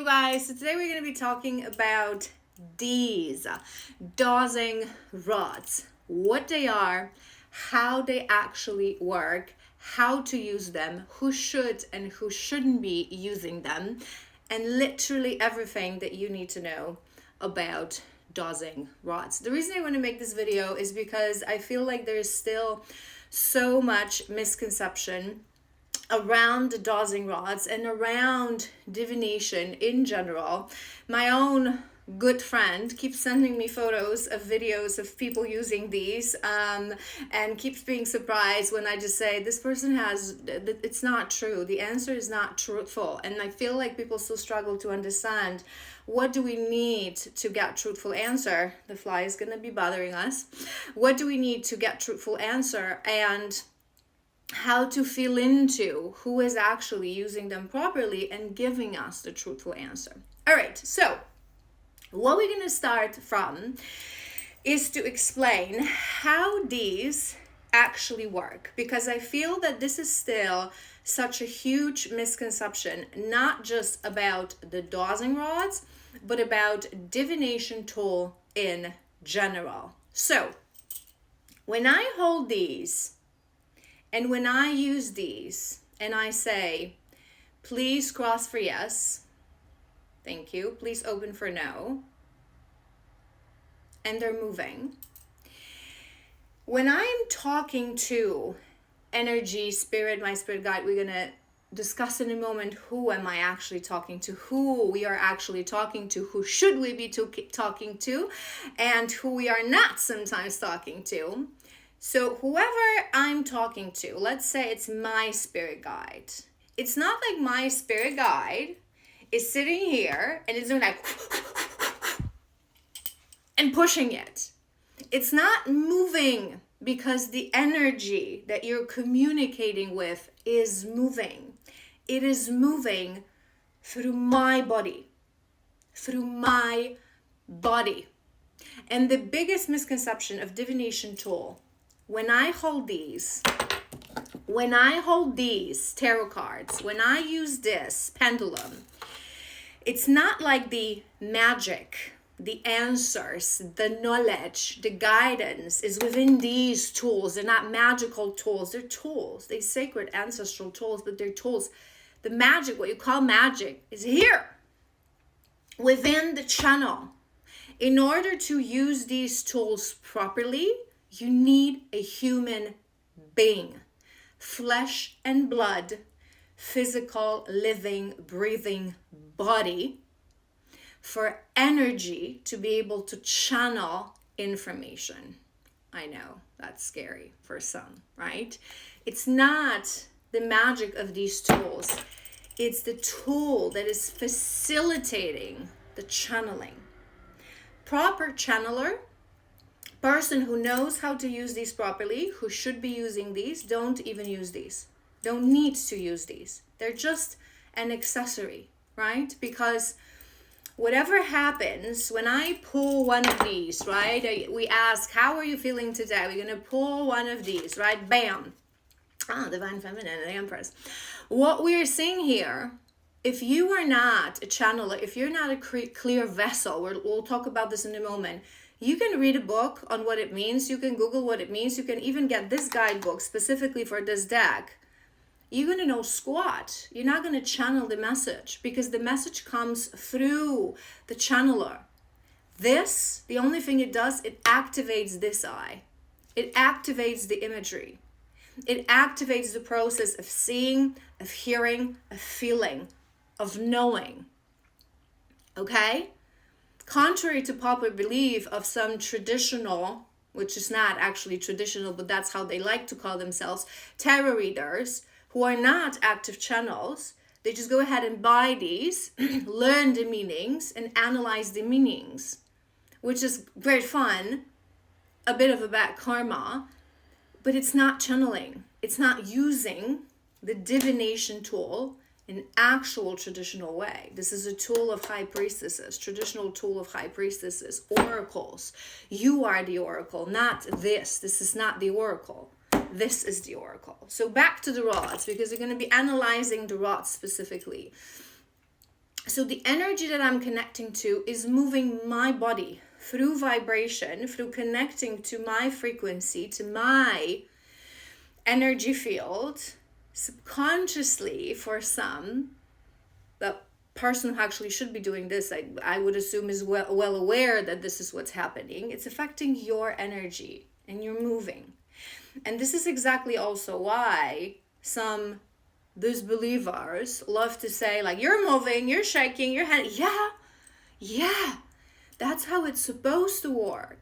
you guys. So today we're going to be talking about these dowsing rods, what they are, how they actually work, how to use them, who should and who shouldn't be using them, and literally everything that you need to know about dowsing rods. The reason I want to make this video is because I feel like there's still so much misconception around the dowsing rods and around divination in general. My own good friend keeps sending me photos of videos of people using these and keeps being surprised when I just say this person has, it's not true. The answer is not truthful. And I feel like people still struggle to understand, what do we need to get truthful answer? The fly is going to be bothering us. What do we need to get truthful answer, and how to feel into who is actually using them properly and giving us the truthful answer. All right, so what we're going to start from is to explain how these actually work, because I feel that this is still such a huge misconception, not just about the dowsing rods, but about divination tool in general. So when I hold these, and when I use these and I say, please cross for yes, thank you, please open for no, and they're moving. When I'm talking to energy, spirit, my spirit guide, we're gonna discuss in a moment who am I actually talking to, who we are actually talking to, who should we be talking to, and who we are not sometimes talking to. So whoever I'm talking to, let's say it's my spirit guide. It's not like my spirit guide is sitting here and it's doing like and pushing it. It's not moving because the energy that you're communicating with is moving. It is moving through my body. Through my body. And the biggest misconception of divination tool, when I hold these tarot cards, when I use this pendulum, it's not like the magic, the answers, the knowledge, the guidance is within these tools. They're not magical tools. They're tools. They're sacred ancestral tools, but they're tools. The magic, what you call magic, is here within the channel. In order to use these tools properly, you need a human being, flesh and blood, physical, living, breathing body for energy to be able to channel information. I know that's scary for some, right? It's not the magic of these tools. It's the tool that is facilitating the channeling. Proper channeler, person who knows how to use these properly, who should be using these, don't even use these. Don't need to use these. They're just an accessory, right? Because whatever happens, when I pull one of these, right? We ask, how are you feeling today? We're going to pull one of these, right? Bam. Divine Feminine, the Empress. What we're seeing here, if you are not a channeler, if you're not a clear vessel, we'll talk about this in a moment, you can read a book on what it means. You can Google what it means. You can even get this guidebook specifically for this deck. You're going to know squat. You're not going to channel the message because the message comes through the channeler. This, the only thing it does, it activates this eye. It activates the imagery. It activates the process of seeing, of hearing, of feeling, of knowing. Okay? Contrary to popular belief of some traditional, which is not actually traditional, but that's how they like to call themselves, tarot readers who are not active channels, they just go ahead and buy these, learn the meanings, and analyze the meanings, which is great fun, a bit of a bad karma, but it's not channeling. It's not using the divination tool in actual traditional way. This is a tool of high priestesses, traditional tool of high priestesses, oracles. You are the oracle, not this. This is not the oracle. This is the oracle. So back to the rods, because we're going to be analyzing the rods specifically. So the energy that I'm connecting to is moving my body through vibration, through connecting to my frequency, to my energy field, subconsciously. For some, the person who actually should be doing this, I would assume, is well aware that this is what's happening. It's affecting your energy and you're moving. And this is exactly also why some disbelievers love to say, like, you're moving, you're shaking your hand. Yeah, that's how it's supposed to work.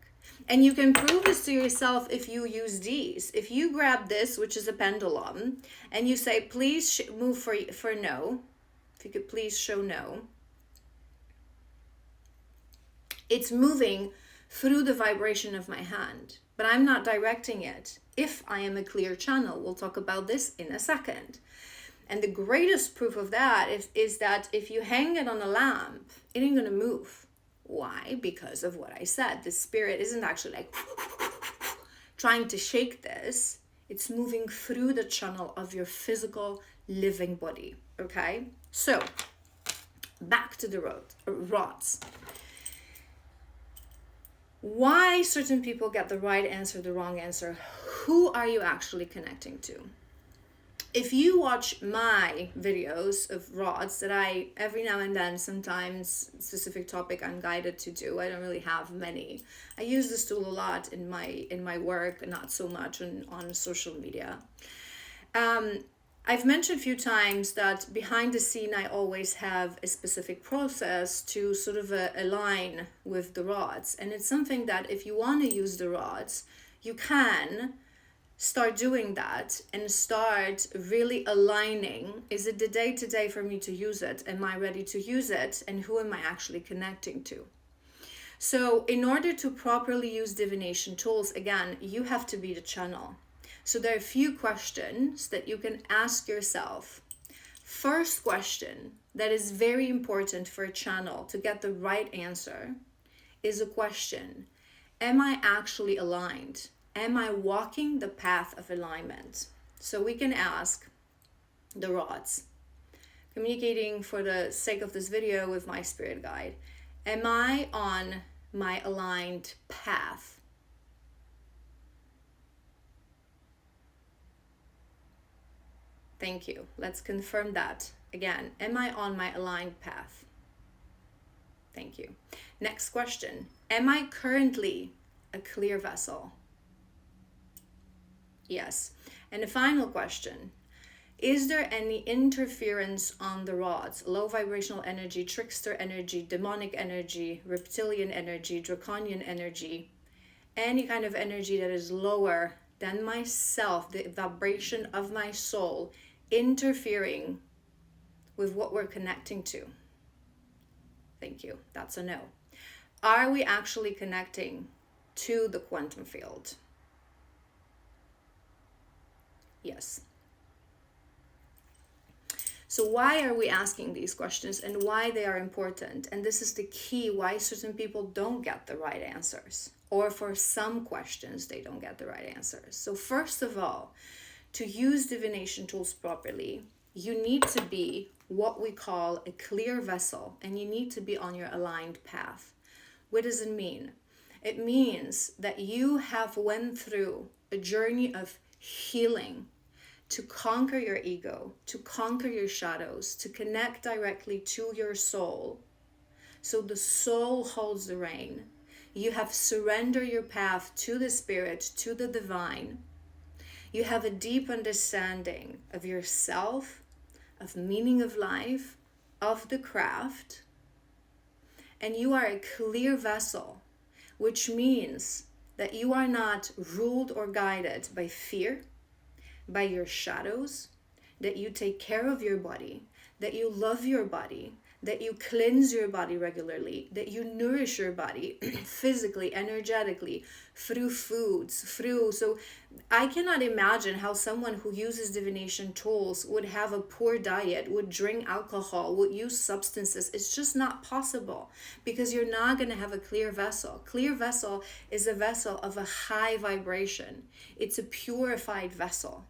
And you can prove this to yourself if you use these. If you grab this, which is a pendulum, and you say, please move for no. If you could please show no. It's moving through the vibration of my hand, but I'm not directing it. If I am a clear channel, we'll talk about this in a second. And the greatest proof of that is that if you hang it on a lamp, it ain't gonna move. Why? Because of what I said. The spirit isn't actually like trying to shake this. It's moving through the channel of your physical living body. Okay? So, back to the rods. Why certain people get the right answer, the wrong answer? Who are you actually connecting to? If you watch my videos of rods that I, every now and then, sometimes specific topic I'm guided to do, I don't really have many. I use this tool a lot in my work, not so much on social media. I've mentioned a few times that behind the scene, I always have a specific process to sort of align with the rods. And it's something that if you want to use the rods, you can start doing that and start really aligning. Is it the day-to-day for me to use it? Am I ready to use it? And who am I actually connecting to? So in order to properly use divination tools, again, you have to be the channel. So there are a few questions that you can ask yourself. First question that is very important for a channel to get the right answer is a question: am I actually aligned? Am I walking the path of alignment? So we can ask the rods, communicating for the sake of this video with my spirit guide. Am I on my aligned path? Thank you. Let's confirm that again. Am I on my aligned path? Thank you. Next question. Am I currently a clear vessel? Yes. And the final question. Is there any interference on the rods? Low vibrational energy, trickster energy, demonic energy, reptilian energy, draconian energy, any kind of energy that is lower than myself, the vibration of my soul, interfering with what we're connecting to? Thank you. That's a no. Are we actually connecting to the quantum field? Yes. So why are we asking these questions and why they are important? And this is the key why certain people don't get the right answers, or for some questions they don't get the right answers. So first of all, to use divination tools properly, you need to be what we call a clear vessel, and you need to be on your aligned path. What does it mean? It means that you have went through a journey of healing to conquer your ego, to conquer your shadows, to connect directly to your soul. So the soul holds the rein. You have surrendered your path to the spirit, to the divine. You have a deep understanding of yourself, of meaning of life, of the craft. And you are a clear vessel, which means that you are not ruled or guided by fear, by your shadows, that you take care of your body, that you love your body, that you cleanse your body regularly, that you nourish your body physically, energetically, through foods, so I cannot imagine how someone who uses divination tools would have a poor diet, would drink alcohol, would use substances. It's just not possible, because you're not going to have a clear vessel. Clear vessel is a vessel of a high vibration. It's a purified vessel.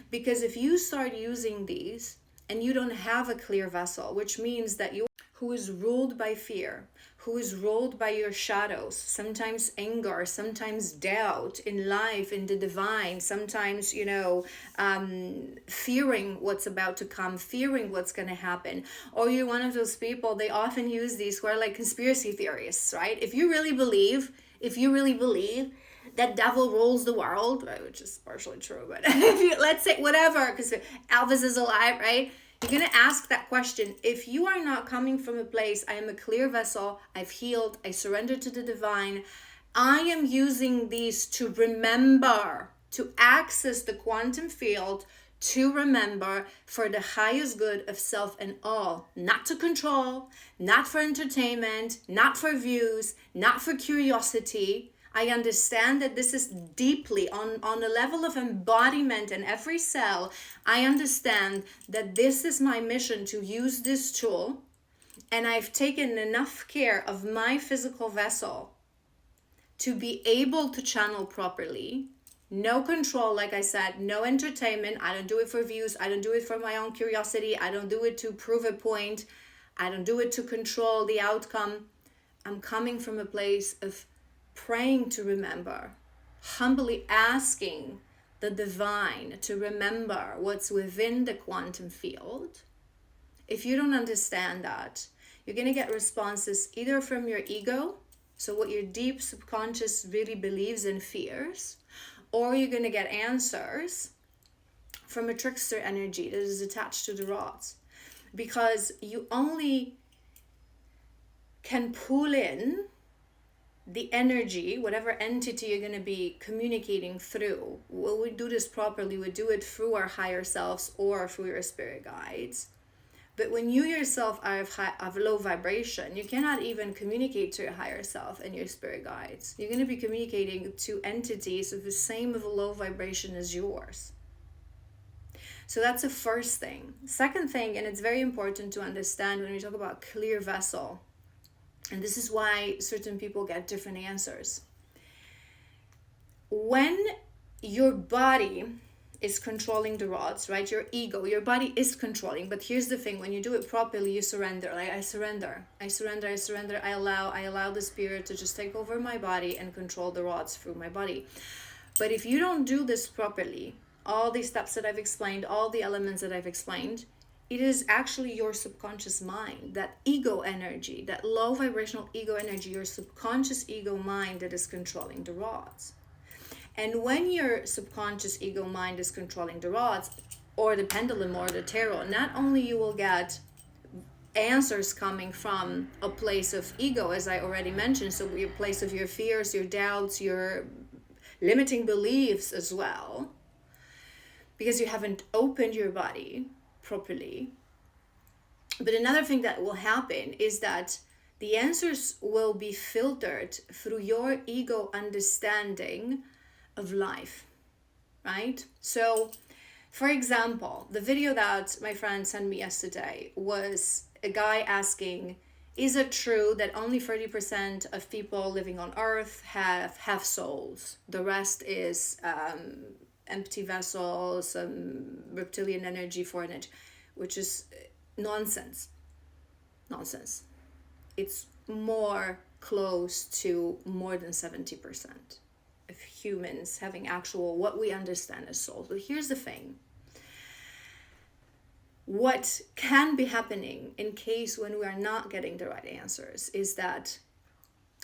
Because if you start using these and you don't have a clear vessel, which means that you who is ruled by fear, who is ruled by your shadows, sometimes anger, sometimes doubt in life, in the divine, sometimes, fearing what's about to come, fearing what's going to happen. Or you're one of those people, they often use these who are like conspiracy theorists, right? If you really believe that devil rules the world, right, which is partially true, but if you, let's say whatever, because Elvis is alive, right? You're going to ask that question. If you are not coming from a place, I am a clear vessel, I've healed, I surrender to the divine, I am using these to remember, to access the quantum field, to remember for the highest good of self and all, not to control, not for entertainment, not for views, not for curiosity. I understand that this is deeply on a level of embodiment in every cell. I understand that this is my mission to use this tool, and I've taken enough care of my physical vessel to be able to channel properly. No control, like I said, no entertainment. I don't do it for views. I don't do it for my own curiosity. I don't do it to prove a point. I don't do it to control the outcome. I'm coming from a place of praying to remember, humbly asking the divine to remember what's within the quantum field. If you don't understand that, you're going to get responses either from your ego, so what your deep subconscious really believes and fears, or you're going to get answers from a trickster energy that is attached to the rods, because you only can pull in the energy, whatever entity you're going to be communicating through. Will we do this properly? We do it through our higher selves or through your spirit guides. But when you yourself are of low vibration, you cannot even communicate to your higher self and your spirit guides. You're going to be communicating to entities of the same of a low vibration as yours. So that's the first thing. Second thing, and it's very important to understand when we talk about clear vessel, and this is why certain people get different answers. When your body is controlling the rods, right? Your ego, your body is controlling. But here's the thing, when you do it properly, you surrender. Like, I surrender. I allow the spirit to just take over my body and control the rods through my body. But if you don't do this properly, all these steps that I've explained, all the elements that I've explained, it is actually your subconscious mind, that ego energy, that low vibrational ego energy, your subconscious ego mind that is controlling the rods. And when your subconscious ego mind is controlling the rods, or the pendulum or the tarot, not only you will get answers coming from a place of ego, as I already mentioned, so your place of your fears, your doubts, your limiting beliefs as well, because you haven't opened your body properly. But another thing that will happen is that the answers will be filtered through your ego understanding of life, right? So, for example, the video that my friend sent me yesterday was a guy asking, is it true that only 30% of people living on Earth have souls? The rest is empty vessels, reptilian energy, foreign energy, which is nonsense. It's more close to more than 70% of humans having actual, what we understand as souls. But here's the thing. What can be happening in case when we are not getting the right answers is that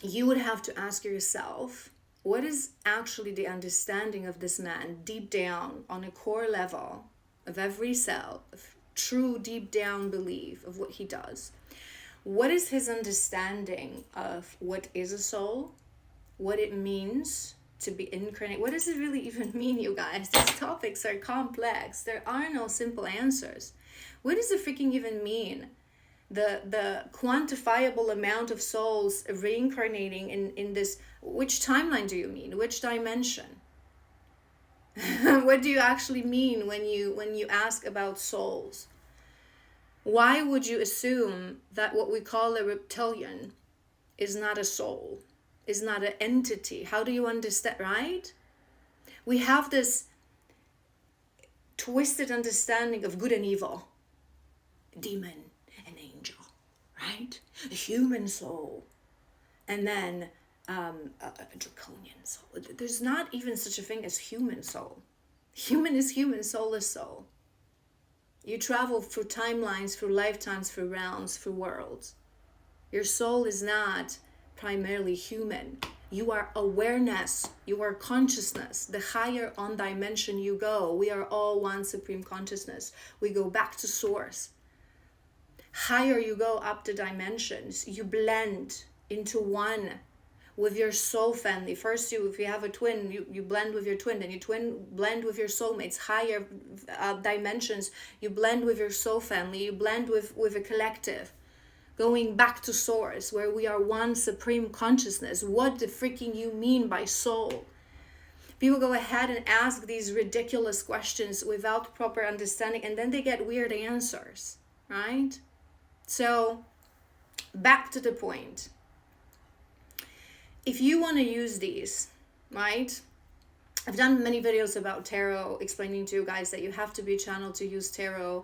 you would have to ask yourself, what is actually the understanding of this man deep down on a core level of every cell, of true deep down belief of what he does? What is his understanding of what is a soul? What it means to be incarnate? What does it really even mean, you guys? These topics are complex. There are no simple answers. What does it freaking even mean? The quantifiable amount of souls reincarnating in this, which timeline do you mean? Which dimension? What do you actually mean when you ask about souls? Why would you assume that what we call a reptilian is not a soul, is not an entity? How do you understand, right? We have this twisted understanding of good and evil, demon and angel, right? A human soul. And then a draconian soul. There's not even such a thing as human soul. Human is human, soul is soul. You travel through timelines, through lifetimes, through realms, through worlds. Your soul is not primarily human. You are awareness. You are consciousness. The higher on dimension you go, we are all one supreme consciousness. We go back to source. Higher you go up the dimensions, you blend into one with your soul family. First, if you have a twin, you blend with your twin, then you blend with your soulmates. Higher dimensions, you blend with your soul family, you blend with a collective. Going back to source, where we are one supreme consciousness. What the freaking you mean by soul? People go ahead and ask these ridiculous questions without proper understanding, and then they get weird answers, right? So, back to the point. If you want to use these, right? I've done many videos about tarot, explaining to you guys that you have to be channeled to use tarot.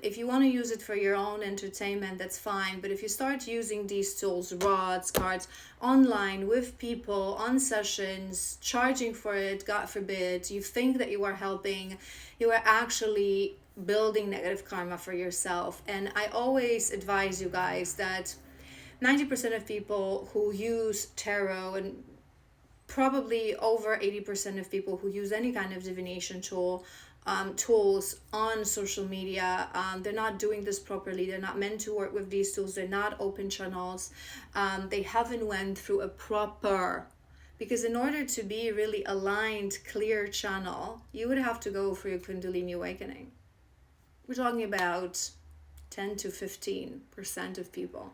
If you want to use it for your own entertainment, that's fine. But if you start using these tools, rods, cards, online with people, on sessions, charging for it, God forbid, you think that you are helping, you are actually building negative karma for yourself. And I always advise you guys that 90% of people who use tarot, and probably over 80% of people who use any kind of divination tools on social media, they're not doing this properly. They're not meant to work with these tools. They're not open channels. They haven't went through a proper, because in order to be really aligned, clear channel, you would have to go for your Kundalini awakening. We're talking about 10 to 15% of people,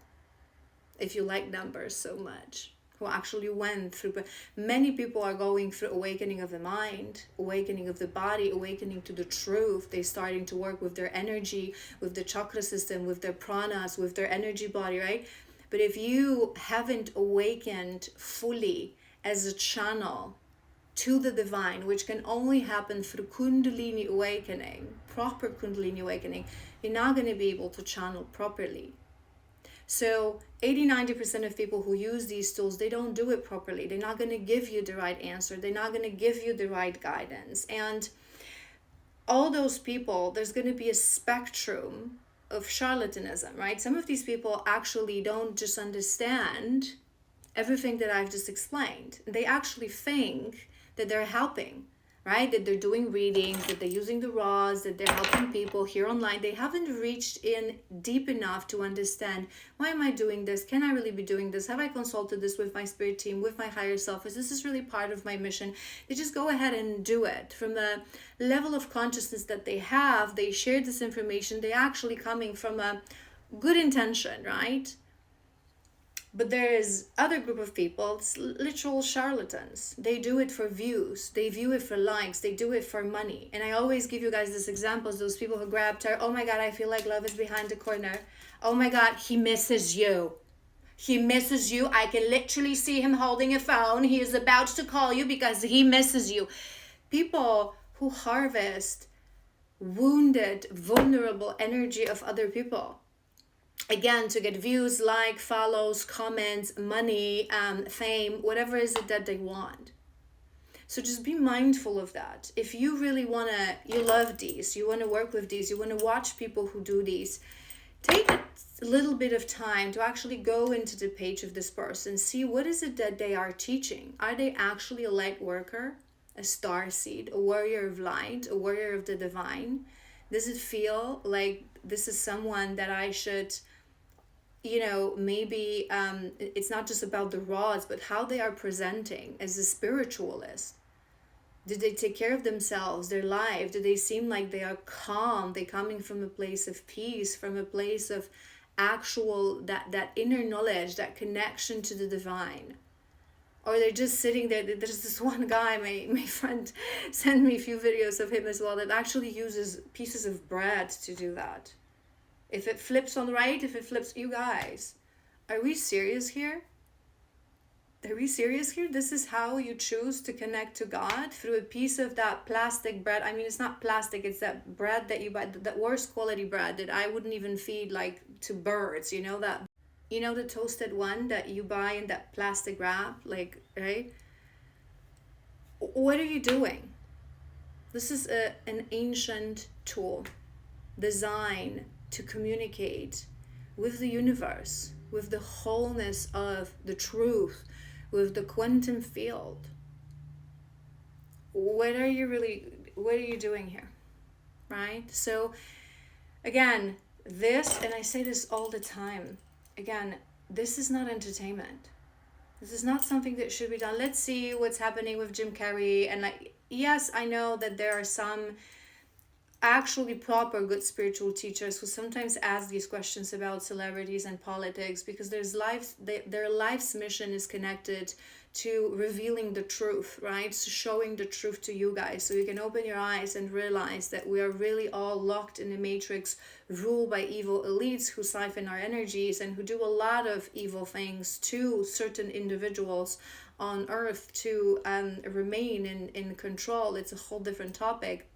if you like numbers so much, who actually went through. But many people are going through awakening of the mind, awakening of the body, awakening to the truth. They're starting to work with their energy, with the chakra system, with their pranas, with their energy body, right? But if you haven't awakened fully as a channel to the divine, which can only happen through Kundalini awakening, proper Kundalini awakening, you're not going to be able to channel properly. So 80-90% of people who use these tools, they don't do it properly. They're not going to give you the right answer. They're not going to give you the right guidance. And all those people, there's going to be a spectrum of charlatanism, right? Some of these people actually don't just understand everything that I've just explained. They actually think that they're helping, right? That they're doing readings, that they're using the rods, that they're helping people here online. They haven't reached in deep enough to understand, why am I doing this? Can I really be doing this? Have I consulted this with my spirit team, with my higher self? Is this really part of my mission? They just go ahead and do it. From the level of consciousness that they have, they share this information. They're actually coming from a good intention, right? But there is other group of people, it's literal charlatans. They do it for views. They view it for likes. They do it for money. And I always give you guys this examples, those people who grab tarot. Oh my God, I feel like love is behind the corner. Oh my God, he misses you. He misses you. I can literally see him holding a phone. He is about to call you because he misses you. People who harvest wounded, vulnerable energy of other people. Again, to get views, like, follows, comments, money, fame, whatever is it that they want. So just be mindful of that. If you really you love these, you want to work with these, you want to watch people who do these, take a little bit of time to actually go into the page of this person, see what is it that they are teaching. Are they actually a light worker, a star seed, a warrior of light, a warrior of the divine? Does it feel like this is someone that I should, maybe it's not just about the rods, but how they are presenting as a spiritualist. Do they take care of themselves, their life? Do they seem like they are calm? They're coming from a place of peace, from a place of actual, that inner knowledge, that connection to the divine? Or they're just sitting there. There's this one guy, my friend sent me a few videos of him as well, that actually uses pieces of bread to do that. If it flips on the right, if it flips, you guys, are we serious here? Are we serious here? This is how you choose to connect to God, through a piece of that plastic bread. I mean, it's not plastic, it's that bread that you buy, that worst quality bread that I wouldn't even feed like to birds, you know, that, you know, the toasted one that you buy in that plastic wrap, like, right? What are you doing? This is an ancient tool designed to communicate with the universe, with the wholeness of the truth, with the quantum field. What are you doing here? Right? So again, this, and I say this all the time, again, this is not entertainment. This is not something that should be done. Let's see what's happening with Jim Carrey. And like, yes, I know that there are some actually proper good spiritual teachers who sometimes ask these questions about celebrities and politics, because their life's mission is connected to revealing the truth, right? So showing the truth to you guys, so you can open your eyes and realize that we are really all locked in a matrix ruled by evil elites who siphon our energies and who do a lot of evil things to certain individuals on earth to remain in control. It's a whole different topic.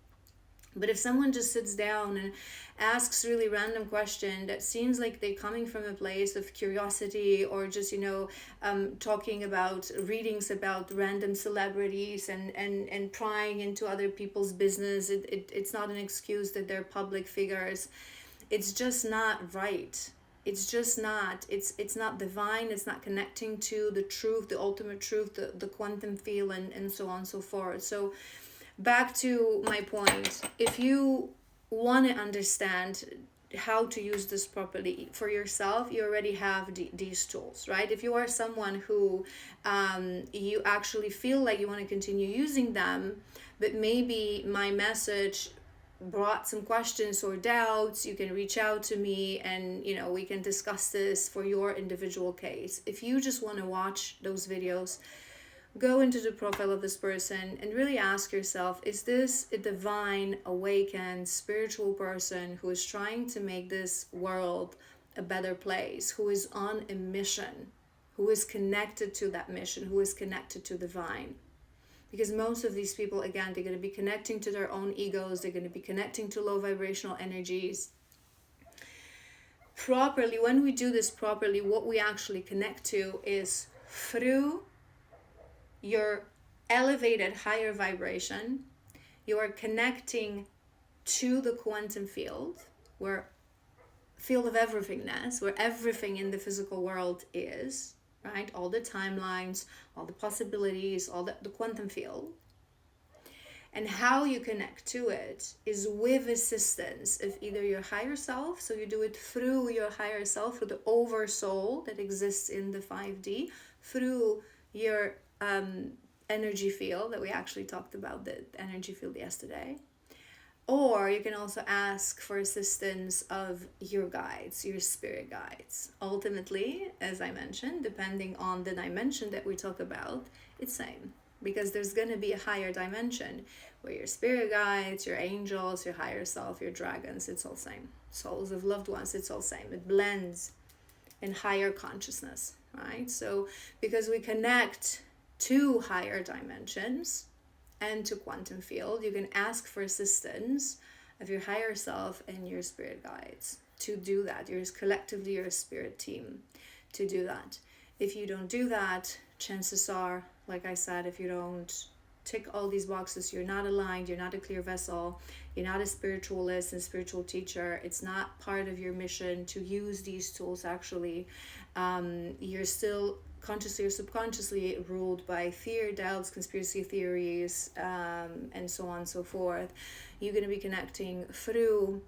But if someone just sits down and asks really random question that seems like they're coming from a place of curiosity, or just, you know, talking about readings about random celebrities and prying into other people's business, it's not an excuse that they're public figures. It's just not right. It's just not. It's not divine. It's not connecting to the truth, the ultimate truth, the quantum field, and so on and so forth. So back to my point, if you want to understand how to use this properly for yourself, you already have these tools, right? If you are someone who you actually feel like you want to continue using them, but maybe my message brought some questions or doubts, you can reach out to me and, you know, we can discuss this for your individual case. If you just want to watch those videos, go into the profile of this person and really ask yourself, is this a divine, awakened, spiritual person who is trying to make this world a better place, who is on a mission, who is connected to that mission, who is connected to divine? Because most of these people, again, they're going to be connecting to their own egos, they're going to be connecting to low vibrational energies. Properly, when we do this properly, what we actually connect to is through your elevated higher vibration. You are connecting to the quantum field, where field of everythingness, where everything in the physical world is, right? All the timelines, all the possibilities, all the quantum field. And how you connect to it is with assistance of either your higher self, so you do it through your higher self, through the oversoul that exists in the 5D, through your energy field that we actually talked about, the energy field yesterday. Or you can also ask for assistance of your guides, your spirit guides. Ultimately, as I mentioned, depending on the dimension that we talk about, it's same. Because there's going to be a higher dimension where your spirit guides, your angels, your higher self, your dragons, it's all same. Souls of loved ones, it's all same. It blends in higher consciousness, right? So because we connect to higher dimensions and to quantum field, you can ask for assistance of your higher self and your spirit guides to do that. You're collectively your spirit team to do that. If you don't do that, chances are, like I said, if you don't tick all these boxes, you're not aligned, you're not a clear vessel, you're not a spiritualist and spiritual teacher, it's not part of your mission to use these tools actually. You're still consciously or subconsciously ruled by fear, doubts, conspiracy theories, and so on and so forth. You're going to be connecting through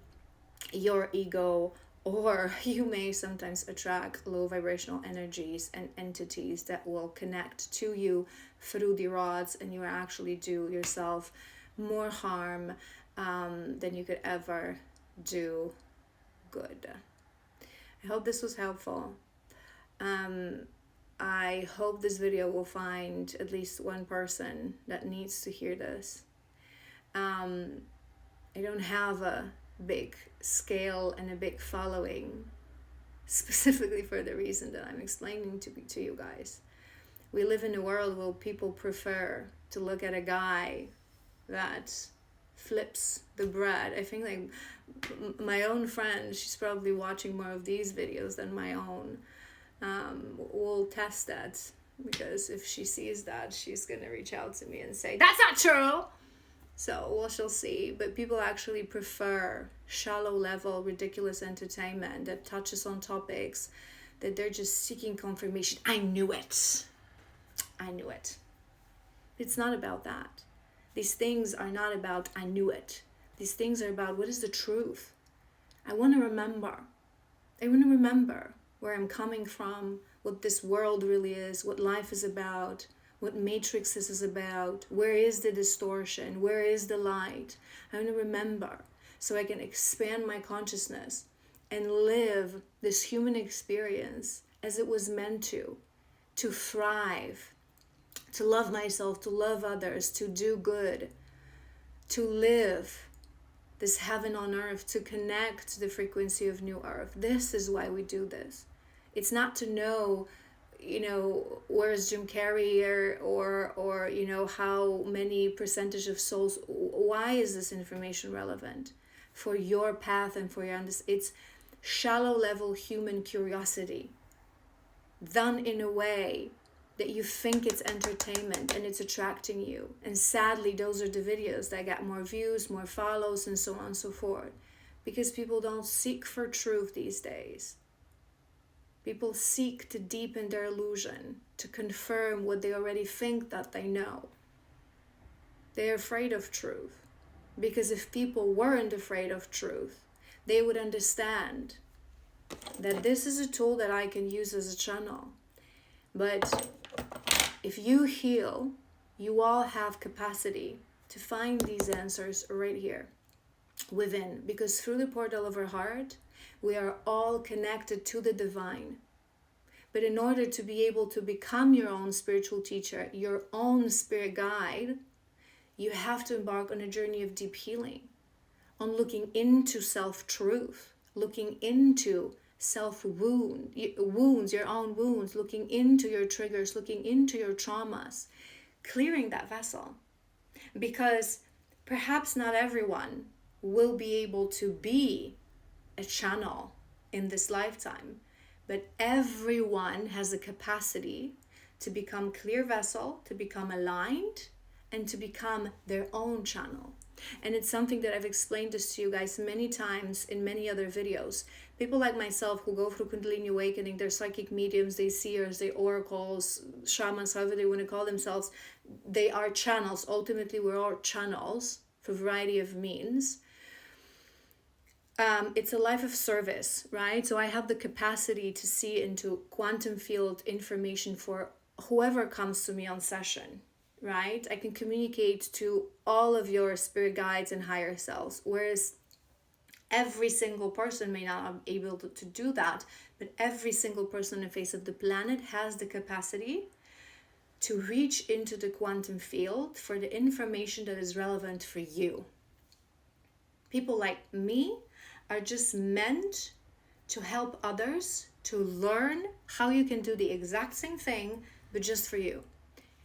your ego, or you may sometimes attract low vibrational energies and entities that will connect to you through the rods, and you actually do yourself more harm than you could ever do good. I hope this was helpful. I hope this video will find at least one person that needs to hear this. I don't have a big scale and a big following specifically for the reason that I'm explaining to you guys. We live in a world where people prefer to look at a guy that flips the bread. I think like my own friend, she's probably watching more of these videos than my own, will test that, because if she sees that, she's gonna reach out to me and say, that's not true. So we shall see. But people actually prefer shallow level, ridiculous entertainment that touches on topics that they're just seeking confirmation. I knew it. It's not about that. These things are not about I knew it. These things are about what is the truth. I want to remember where I'm coming from, what this world really is, what life is about, what matrix this is about, where is the distortion, where is the light. I want to remember so I can expand my consciousness and live this human experience as it was meant to thrive, to love myself, to love others, to do good, to live this heaven on earth, to connect to the frequency of new earth. This is why we do this. It's not to know, where's Jim Carrey or how many percentage of souls. Why is this information relevant for your path and for your understanding? It's shallow level human curiosity done in a way that you think it's entertainment and it's attracting you. And sadly, those are the videos that get more views, more follows, and so on and so forth, because people don't seek for truth these days. People seek to deepen their illusion, to confirm what they already think that they know. They're afraid of truth, because if people weren't afraid of truth, they would understand that this is a tool that I can use as a channel. But if you heal, you all have capacity to find these answers right here within, because through the portal of our heart, we are all connected to the divine. But in order to be able to become your own spiritual teacher, your own spirit guide, you have to embark on a journey of deep healing, on looking into self-truth, looking into self-wounds, your own wounds, looking into your triggers, looking into your traumas, clearing that vessel. Because perhaps not everyone will be able to be a channel in this lifetime, but everyone has the capacity to become clear vessel, to become aligned, and to become their own channel. And it's something that I've explained this to you guys many times in many other videos. People like myself who go through Kundalini awakening, they're psychic mediums, they seers, they oracles, shamans, however they want to call themselves. They are channels. Ultimately, we're all channels for a variety of means. It's a life of service, right? So I have the capacity to see into quantum field information for whoever comes to me on session, right? I can communicate to all of your spirit guides and higher selves, whereas every single person may not be able to do that, but every single person on the face of the planet has the capacity to reach into the quantum field for the information that is relevant for you. People like me are just meant to help others to learn how you can do the exact same thing, but just for you.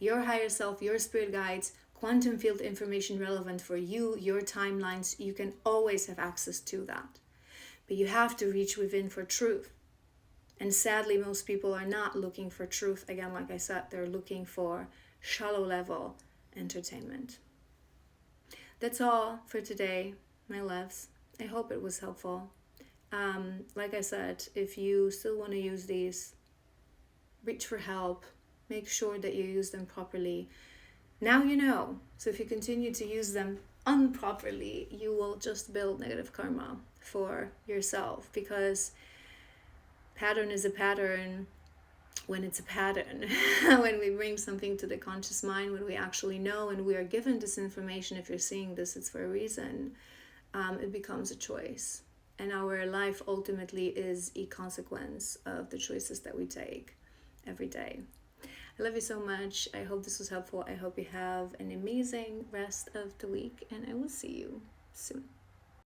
Your higher self, your spirit guides, quantum field information relevant for you, your timelines, you can always have access to that. But you have to reach within for truth. And sadly, most people are not looking for truth. Again, like I said, they're looking for shallow level entertainment. That's all for today, my loves. I hope it was helpful. Like I said, if you still want to use these, reach for help. Make sure that you use them properly. Now you know. So if you continue to use them improperly, you will just build negative karma for yourself, because pattern is a pattern when it's a pattern. When we bring something to the conscious mind, when we actually know and we are given this information, if you're seeing this, it's for a reason. It becomes a choice. And our life ultimately is a consequence of the choices that we take every day. I love you so much. I hope this was helpful. I hope you have an amazing rest of the week, and I will see you soon.